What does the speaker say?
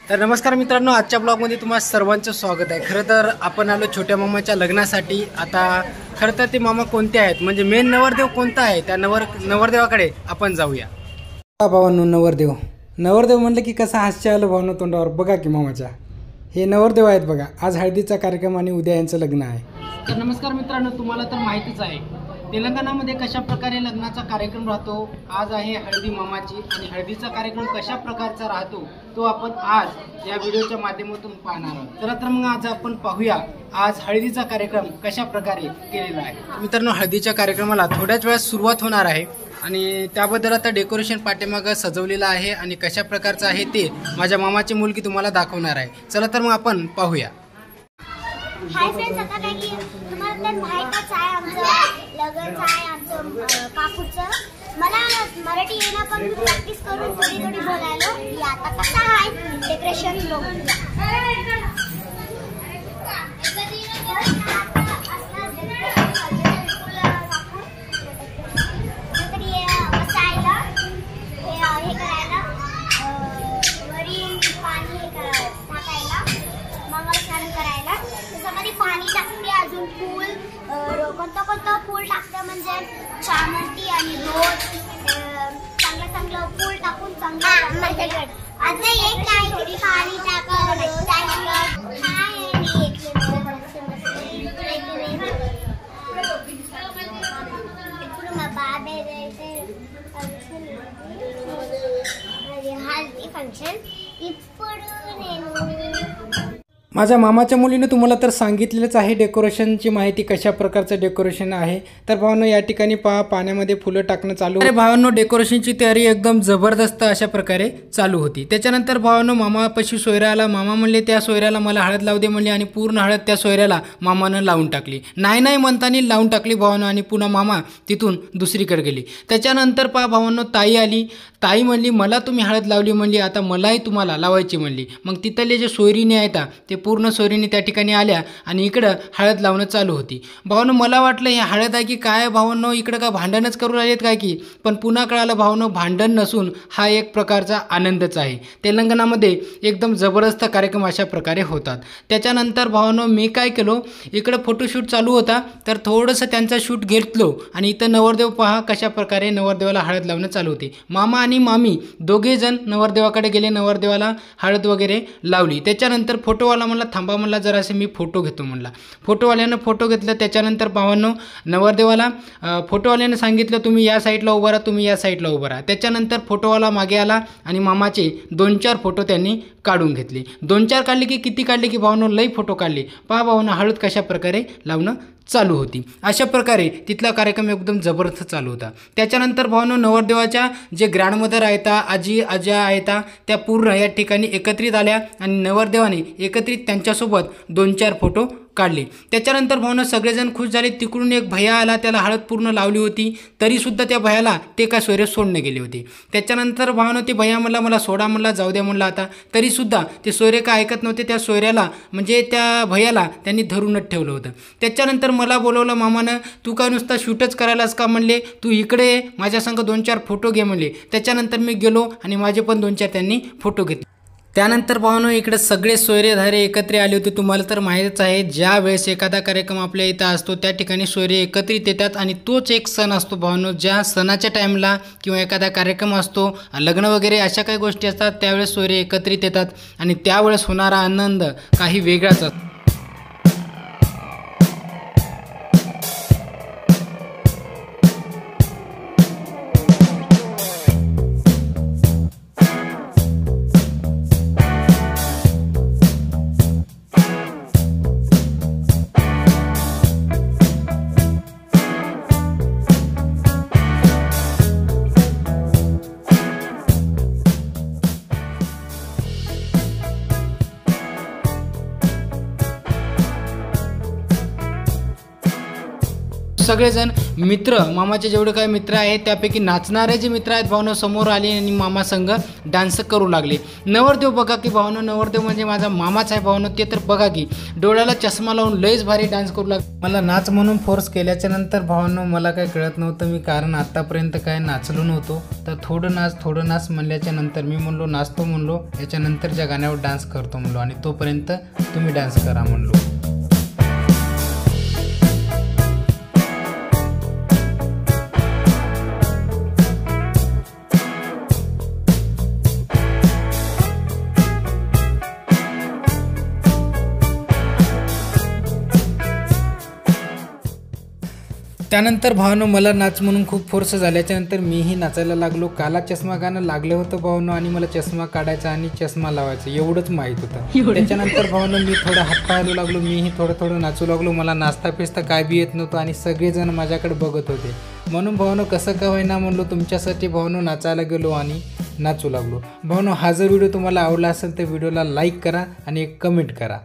तर नमस्कार मित्रांनो, आजच्या ब्लॉगमध्ये तुम्हा सर्वांचं स्वागत आहे। खरं तर आपण आलो छोट्या मामाच्या लग्नासाठी। आता खरं तर ते मामा कोणते आहेत, म्हणजे मेन नवरदेव कोणता आहे, त्या नवरदेवाकडे आपण जाऊया। भावांनो, नवरदेव म्हणलं की कसा हास्य आलं भावांनो तोंडावर। बघा की मामाच्या हे नवरदेव आहेत बघा। आज हळदीचा कार्यक्रम आणि उद्या यांचं लग्न आहे। तर नमस्कार मित्रांनो, तुम्हाला तर माहितीच आहे तेलंगणामध्ये कशा प्रकारे लग्नाचा कार्यक्रम राहतो। आज आहे हळदी मामाची आणि हळदीचा कार्यक्रम कशा प्रकारचा राहतो तो आपण आज या व्हिडिओच्या माध्यमातून पाहणार आहोत। तर मग आज आपण पाहूया आज हळदीचा कार्यक्रम कशा प्रकारे केलेला आहे। मित्रांनो, हळदीच्या कार्यक्रमाला थोड्याच वेळात सुरुवात होणार आहे आणि त्याबद्दल आता डेकोरेशन पाठीमागं सजवलेलं आहे आणि कशा प्रकारचं आहे ते माझ्या मामाची मुलगी तुम्हाला दाखवणार आहे। चला तर मग आपण पाहूया। हाय फ्रेंड्स, आता काय की तुम्हाला तर माहितच आहे आमचं लग्नचं आहे आमचं काकूचं। मला मराठी येणं पण मी प्रॅक्टिस करून थोडी बोलायलो। आता कसं आहे डेकोरेशन कोणतं फूल टाकतं म्हणजे चामंती आणि रोज चांगलं फूल टाकून चांगलं आता एक काय थोडी पाणी टाकावं हल्दी फंक्शन माझ्या मामाच्या मुलीने तुम्हाला तर सांगितलेलंच आहे डेकोरेशनची माहिती, कशा प्रकारचं डेकोरेशन आहे। तर भावांनो, या ठिकाणी पहा पाण्यामध्ये फुलं टाकणं चालू। अरे भावांनो, डेकोरेशनची तयारी एकदम जबरदस्त अशा प्रकारे चालू होती। त्याच्यानंतर भावांनो, मामापाशी सोयरा आला। मामा म्हणले त्या सोयऱ्याला मला हळद लावू दे म्हणले आणि पूर्ण हळद त्या सोयऱ्याला मामानं लावून टाकली। नाही म्हणताना लावून टाकली भावांनो आणि पुन्हा मामा तिथून दुसरीकडे गेली। त्याच्यानंतर पहा भावांनो, ताई आली। ताई म्हणली मला तुम्ही हळद लावली म्हणली, आता मलाही तुम्हाला लावायची म्हणली। मग तिथले जे सोयरीने आहेत ते पूर्ण सोयरीने त्या ठिकाणी आल्या आणि इकडं हळद लावणं चालू होती। भावांनो, मला वाटलं हे हळद आहे की काय भावांनो, इकडं काय भांडणच करू राहिलेत काय की, पण पुन्हा कळालं भावांनो भांडण नसून हा एक प्रकारचा आनंदच आहे। तेलंगणामध्ये एकदम जबरदस्त कार्यक्रम अशा प्रकारे होतात। त्याच्यानंतर भावांनो, मी काय केलो, इकडं फोटोशूट चालू होता तर थोडंसं त्यांचा शूट घेतलो आणि इथं नवरदेव पहा कशा प्रकारे नवरदेवाला हळद लावणं चालू होते। मामा आणि मामी दोघे जण नवरदेवाकडे गेले, नवरदेवाला हळद वगैरे लावली। त्याच्यानंतर फोटोवाला म्हणला थांबा म्हणला जरासे मी फोटो घेतो म्हणला। फोटोवाल्यानं फोटो घेतला। त्याच्यानंतर भावांनो, नवरदेवाला फोटोवाल्यानं सांगितलं तुम्ही या साईडला उभा राहा, तुम्ही या साईडला उभा राहा। त्याच्यानंतर फोटोवाला मागे आला आणि मामाचे 2-4 फोटो त्यांनी काढून घेतले। 2-4 काढले की किती काढले की भावांनो, लई फोटो काढले। पहा भावांनो, हळद कशा प्रकारे लावणं चालू होती। अशा प्रकारे तिथला कार्यक्रम एकदम जबरदस्त चालू होता। त्याच्यानंतर भावांनो, नवरदेवाच्या जे ग्रँडमदर आहेत, आज्या आहेत, त्या पूर्ण या ठिकाणी एकत्रित आल्या आणि नवरदेवाने एकत्रित त्यांच्यासोबत 2-4 फोटो काढले। त्याच्यानंतर भावांनो, सगळेजण खुश झाले। तिकडून एक भैया आला, त्याला हळद पूर्ण लावली होती, तरीसुद्धा त्या भैयाला ते काय सोयरे सोडणे गेले होते। त्याच्यानंतर भावांनो, ते भैया म्हणला मला सोडा म्हणला, जाऊ द्या म्हणला आता, तरीसुद्धा ते सोयरे काय ऐकत नव्हते। त्या सोयऱ्याला म्हणजे त्या भैयाला त्यांनी धरूनच ठेवलं होतं। त्याच्यानंतर मला बोलवलं मामानं, तू काय नुसता शूटच करायलास का म्हणले, तू इकडे ये, माझ्या संग 2-4 फोटो घे म्हणले। त्याच्यानंतर मी गेलो आणि माझे पण 2-4 त्यांनी फोटो घेतले। त्यानंतर भावांनो, इकडे सगळे सोयरेधारे एकत्र आले होते। तुम्हाला तर माहीतच आहे, ज्या वेळेस एखादा कार्यक्रम आपल्या इथं असतो त्या ठिकाणी सोयरे एकत्रित येतात आणि तोच एक सण असतो भावांनो। ज्या सणाच्या टाईमला किंवा एखादा कार्यक्रम असतो, लग्न वगैरे अशा काही गोष्टी असतात, त्यावेळेस सोयरे एकत्रित येतात आणि त्यावेळेस होणारा आनंद काही वेगळाच असतो। सगळेजण मित्र मामाचे जेवढे काही मित्र आहेत त्यापैकी नाचणारे जे मित्र आहेत भावनो समोर आले आणि मामा संग डान्स करू लागले. नवरदेव बघा की भावनो, नवरदेव म्हणजे माझा मामाच आहे भावनो. ते तर बघा की डोळ्याला चष्मा लावून लयच भारी डान्स करू लागले. मला नाच म्हणून फोर्स केल्याच्या नंतर भावनो मला काय कळत नव्हतं मी, कारण आतापर्यंत काय नाचलो नव्हतो. तर थोडं नाच म्हणल्याच्या नंतर मी म्हणलो नाचतो म्हणलो, याच्यानंतरच्या गाण्यावर डान्स करतो म्हणलो आणि तोपर्यंत तुम्ही डान्स करा म्हणलो. त्यानंतर भावनो मला नाच म्हणून खूप फोर्स झाल्याच्यानंतर मीही नाचायला लागलो. काला चष्मा गाणं लागलं होतं भावनो आणि मला चष्मा काढायचा आणि चष्मा लावायचा एवढंच माहीत होतं. त्याच्यानंतर भावनो मी थोडं हात पाहायला लागलो, मीही थोडं नाचू लागलो. मला नाचता फिरता काय बी येत नव्हतं आणि सगळेजण माझ्याकडे बघत होते. म्हणून भावनो कसं का होईना म्हणलो तुमच्यासाठी भावनो नाचायला गेलो आणि नाचू लागलो. भावनो हा जर व्हिडिओ तुम्हाला आवडला असेल तर व्हिडिओला लाईक करा आणि एक कमेंट करा.